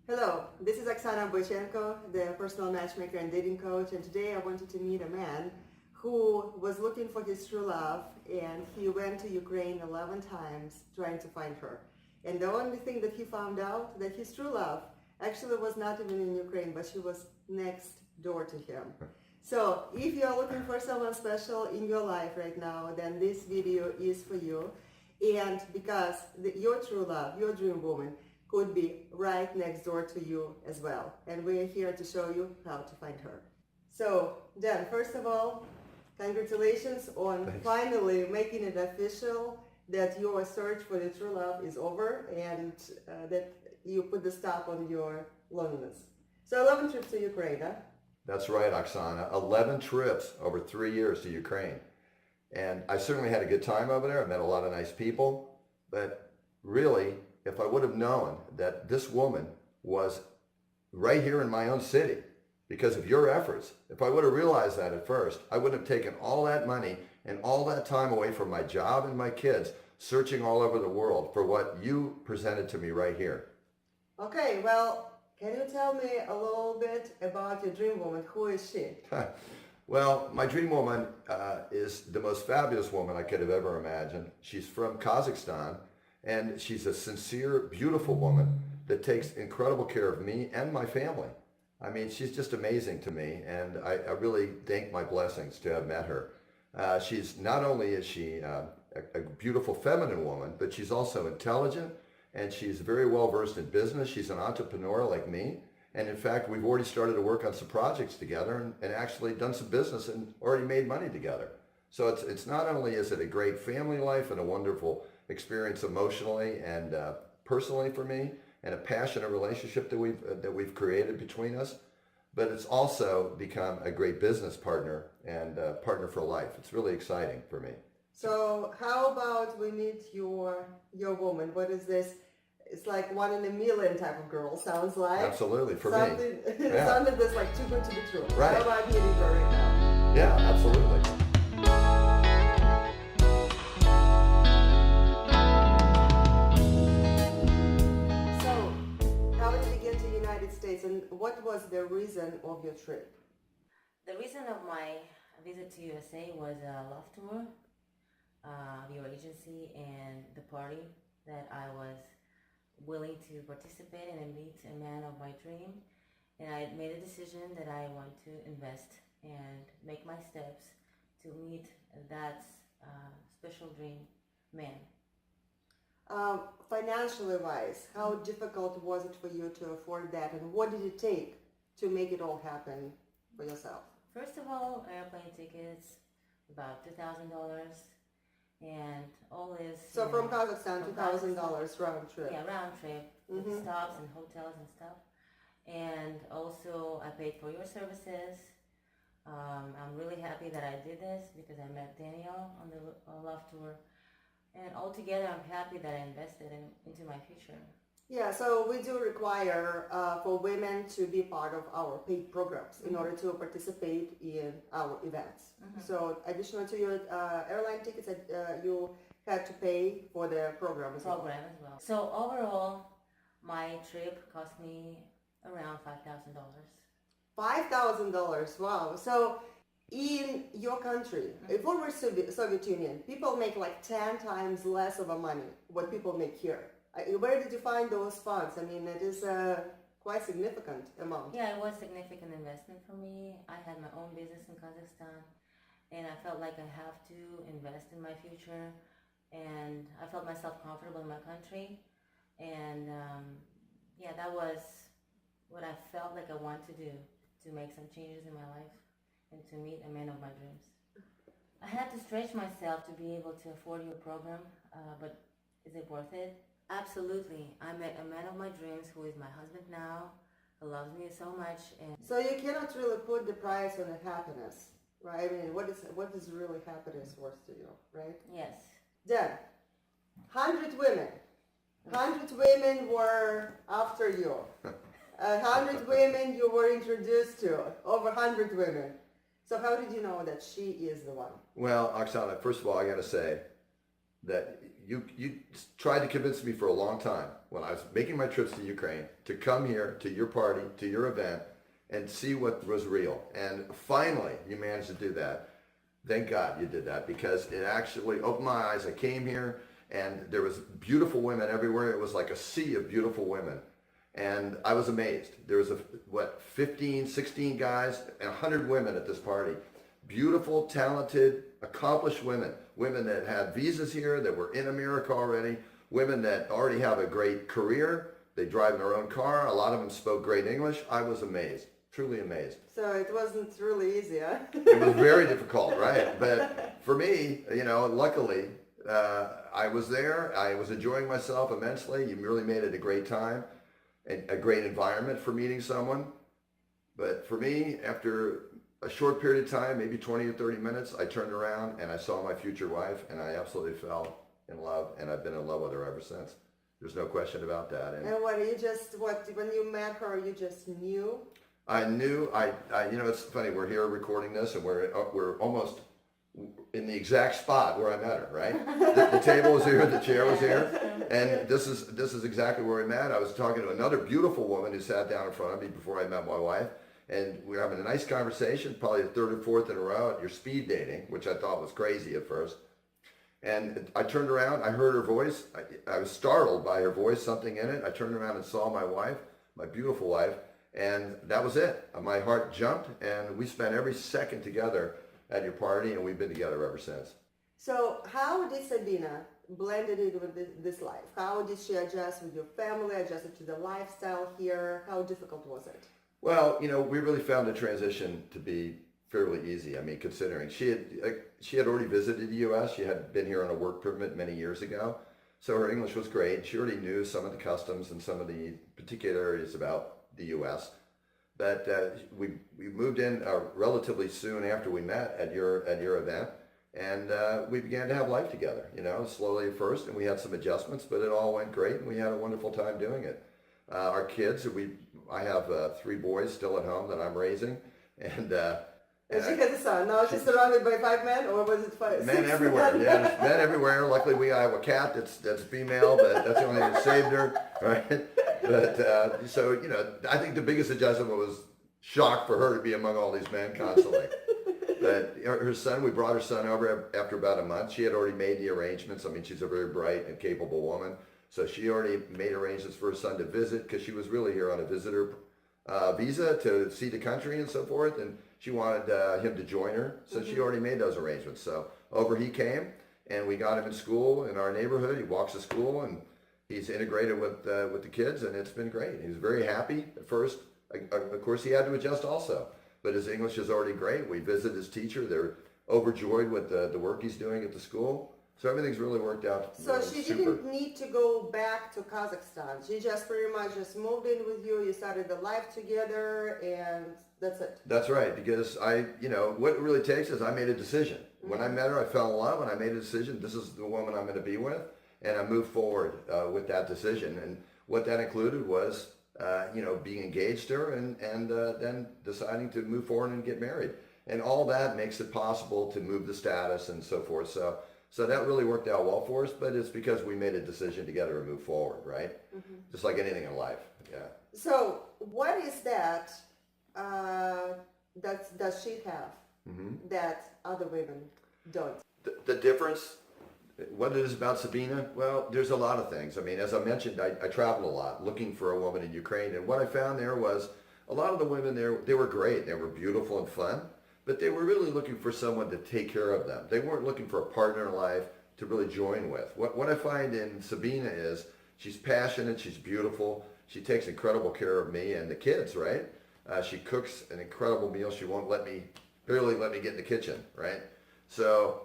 Hello, this is Oksana Boychenko, the personal matchmaker and dating coach, and today I wanted to meet a man who was looking for his true love, and he went to Ukraine 11 times trying to find her. And the only thing that he found out that his true love actually was not even in Ukraine, but she was next door to him. So if you're looking for someone special in your life right now, then this video is for you. And because your true love, your dream woman, could be right next door to you as well. And we're here to show you how to find her. So, Dan, first of all, congratulations on Thanks. finally making it official that your search for the true love is over and that you put the stop on your loneliness. So 11 trips to Ukraine, huh? That's right, Oksana. 11 trips over 3 years to Ukraine. And I certainly had a good time over there. I met a lot of nice people. But really, if I would have known that this woman was right here in my own city because of your efforts, if I would have realized that at first, I wouldn't have taken all that money and all that time away from my job and my kids, searching all over the world for what you presented to me right here. Okay, well, can you tell me a little bit about your dream woman? Who is she? Well, my dream woman is the most fabulous woman I could have ever imagined. She's from Kazakhstan, and she's a sincere, beautiful woman that takes incredible care of me and my family. I mean, she's just amazing to me, and I really thank my blessings to have met her. She's not only is she a beautiful feminine woman, but she's also intelligent, and she's very well versed in business. She's an entrepreneur like me. And in fact, we've already started to work on some projects together and actually done some business and already made money together. So it's not only is it a great family life and a wonderful experience emotionally and personally for me, and a passionate relationship that we've created between us, but it's also become a great business partner and partner for life. It's really exciting for me. So how about we meet your woman? What is this? It's like one in a million type of girl, sounds like. Absolutely, for me. Something Yeah. something that's like too good to be true. Right. How about meeting her right now? Yeah, absolutely. So, how did you get to the United States, and what was the reason of your trip? The reason of my visit to USA was a love tour of your agency and the party that I was willing to participate in and meet a man of my dream. And I made a decision that I want to invest and make my steps to meet that special dream man. Financially wise, how difficult was it for you to afford that, and what did it take to make it all happen for yourself? First of all, airplane tickets, about $2,000, and all is... So from Kazakhstan, $2,000 round trip. Yeah, round trip, with stops and hotels and stuff. And also I paid for your services. I'm really happy that I did this because I met Daniel on the love tour. And altogether I'm happy that I invested into my future. Yeah, so we do require for women to be part of our paid programs in order to participate in our events. So additional to your airline tickets, you had to pay for the program as well. So overall, my trip cost me around $5,000. $5,000, wow. So in your country, former Soviet Union, people make like 10 times less of a money what people make here. Where did you find those funds? I mean, it is a quite significant amount. Yeah, it was a significant investment for me. I had my own business in Kazakhstan, and I felt like I have to invest in my future, and I felt myself comfortable in my country, and yeah, that was what I felt like I wanted to do, to make some changes in my life and to meet a man of my dreams. I had to stretch myself to be able to afford your program, but is it worth it? Absolutely. I met a man of my dreams who is my husband now, who loves me so much. And so you cannot really put the price on the happiness, right? I mean, what is really happiness worth to you, right? Yes. Then, 100 women. 100 women were after you. 100 women you were introduced to. Over 100 women. So how did you know that she is the one? Well, Oksana, first of all, I got to say that you tried to convince me for a long time when I was making my trips to Ukraine to come here to your party, to your event, and see what was real. And finally, you managed to do that. Thank God you did that, because it actually opened my eyes. I came here and there was beautiful women everywhere. It was like a sea of beautiful women. And I was amazed. There was 15, 16 guys and 100 women at this party. Beautiful, talented, accomplished women. Women that had visas here, that were in America already. Women that already have a great career. They drive their own car. A lot of them spoke great English. I was amazed, truly amazed. So it wasn't really easy, huh? It was very difficult, right? But for me, luckily, I was there. I was enjoying myself immensely. You really made it a great time and a great environment for meeting someone. But for me, after a short period of time, maybe 20 or 30 minutes, I turned around and I saw my future wife, and I absolutely fell in love, and I've been in love with her ever since. There's no question about that. And when you met her, you just knew? I knew, it's funny, we're here recording this, and we're almost in the exact spot where I met her, right? The table was here, the chair was here, and this is exactly where we met. I was talking to another beautiful woman who sat down in front of me before I met my wife, and we were having a nice conversation, probably the third or fourth in a row at your speed dating, which I thought was crazy at first. And I turned around, I heard her voice, I was startled by her voice, something in it. I turned around and saw my wife, my beautiful wife, and that was it. My heart jumped, and we spent every second together at your party, and we've been together ever since. So how did Sabina blended it with this life? How did she adjust with your family, adjusted to the lifestyle here? How difficult was it? Well, we really found the transition to be fairly easy. I mean, considering she had already visited the U.S. She had been here on a work permit many years ago, so her English was great. She already knew some of the customs and some of the particular areas about the U.S. But we moved in relatively soon after we met at your event, and we began to have life together. Slowly at first, and we had some adjustments, but it all went great, and we had a wonderful time doing it. Our kids, I have 3 boys still at home that I'm raising, and she has a son. Now she's surrounded by 5 men, or was it 5? Men 6 everywhere. men? Yeah, there's men everywhere. Luckily, I have a cat that's female, but that's the only thing that saved her, right? But so I think the biggest adjustment was shock for her to be among all these men constantly. But her son, we brought her son over after about a month. She had already made the arrangements. I mean, she's a very bright and capable woman, so she already made arrangements for her son to visit, because she was really here on a visitor visa to see the country and so forth, and she wanted him to join her, so she already made those arrangements. So over he came, and we got him in school in our neighborhood. He walks to school, and he's integrated with the kids, and it's been great. He was very happy at first. Of course, he had to adjust also, but his English is already great. We visit his teacher. They're overjoyed with the work he's doing at the school. So everything's really worked out. So she didn't need to go back to Kazakhstan. She just pretty much just moved in with you. You started the life together, and that's it. That's right, because what it really takes is I made a decision. When I met her, I fell in love, and I made a decision. This is the woman I'm going to be with, and I moved forward with that decision. And what that included was, being engaged to her, and then deciding to move forward and get married. And all that makes it possible to move the status and so forth. So that really worked out well for us, but it's because we made a decision together to move forward, right? Just like anything in life, yeah. So what is that does she have that other women don't? The difference, what it is about Sabina, well, there's a lot of things. I mean, as I mentioned, I traveled a lot looking for a woman in Ukraine, and what I found there was a lot of the women there, they were great. They were beautiful and fun, but they were really looking for someone to take care of them. They weren't looking for a partner in life to really join with. What I find in Sabina is she's passionate, she's beautiful, she takes incredible care of me and the kids, right? She cooks an incredible meal. She won't barely let me get in the kitchen, right? So,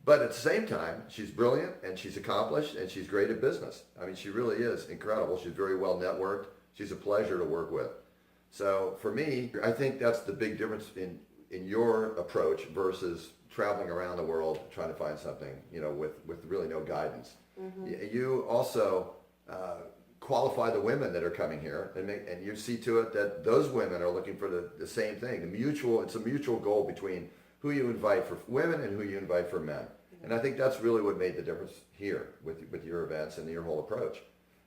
but at the same time, she's brilliant and she's accomplished and she's great at business. I mean, she really is incredible. She's very well networked. She's a pleasure to work with. So for me, I think that's the big difference in your approach versus traveling around the world trying to find something, with really no guidance. You also qualify the women that are coming here, and you see to it that those women are looking for the same thing. It's a mutual goal between who you invite for women and who you invite for men. And I think that's really what made the difference here with your events and your whole approach.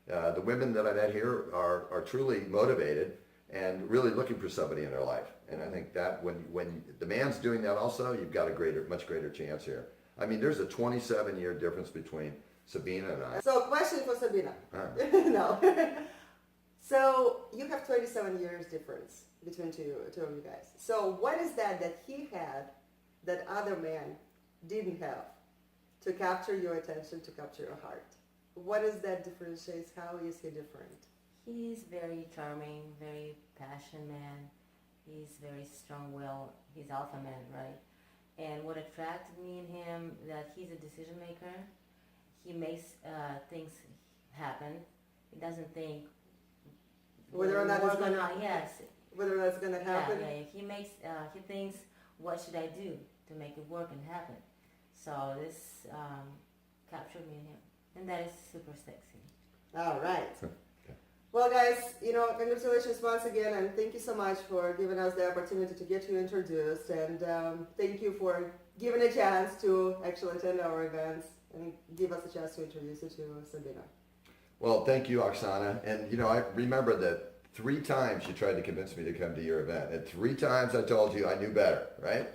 The women that I met here are truly motivated and really looking for somebody in their life. And I think that when the man's doing that also, you've got a much greater chance here. I mean, there's a 27-year difference between Sabina and I. So, question for Sabina. No. So, you have 27 years difference between two of you guys. So, what is that he had that other man didn't have to capture your attention, to capture your heart? What is that differentiates? How is he different? He's very charming, very passionate man. He's very strong-willed. He's alpha man, right? And what attracted me in him, that he's a decision maker. He makes things happen. He doesn't think Whether or not it's going gonna, on. Yes. whether that's going to happen. Yeah. He thinks, what should I do to make it work and happen? So this captured me in him, and that is super sexy. All right. Well, guys, congratulations once again, and thank you so much for giving us the opportunity to get you introduced, and thank you for giving a chance to actually attend our events and give us a chance to introduce you to Sabina. Well, thank you, Oksana. And, I remember that 3 times you tried to convince me to come to your event, and 3 times I told you I knew better, right?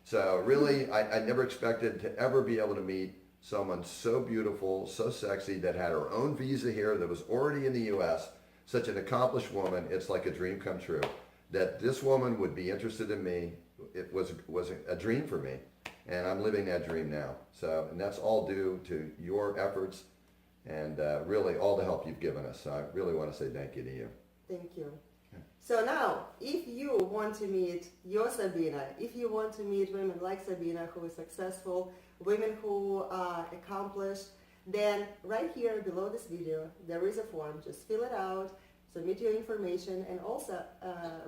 So really, I never expected to ever be able to meet someone so beautiful, so sexy, that had her own visa here, that was already in the U.S., such an accomplished woman. It's like a dream come true. That this woman would be interested in me, it was a dream for me, and I'm living that dream now. So, and that's all due to your efforts and really all the help you've given us. So I really want to say thank you to you. Thank you. So now, if you want to meet your Sabina, if you want to meet women like Sabina who is successful, women who are accomplished, then right here below this video, there is a form. Just fill it out, submit your information, and also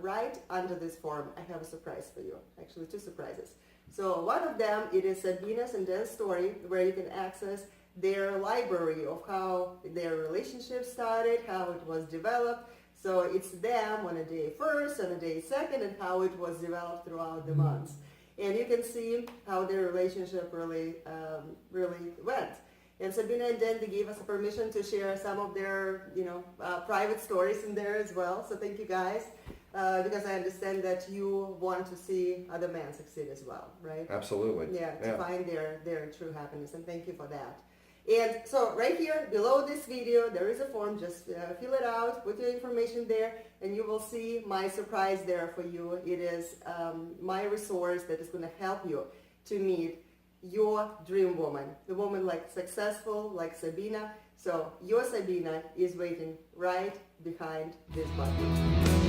right under this form, I have a surprise for you. Actually, 2 surprises. So one of them, it is Sabina's and Dan's story, where you can access their library of how their relationship started, how it was developed. So it's them on a day first, on a day second, and how it was developed throughout the months. And you can see how their relationship really went. And Sabina and Dan, they gave us permission to share some of their, private stories in there as well. So thank you guys, because I understand that you want to see other men succeed as well, right? Absolutely. Yeah, to find their true happiness. And thank you for that. And so right here below this video, there is a form. Just fill it out, put your information there, and you will see my surprise there for you. It is my resource that is going to help you to meet your dream woman, the woman successful like Sabina. So your Sabina is waiting right behind this button.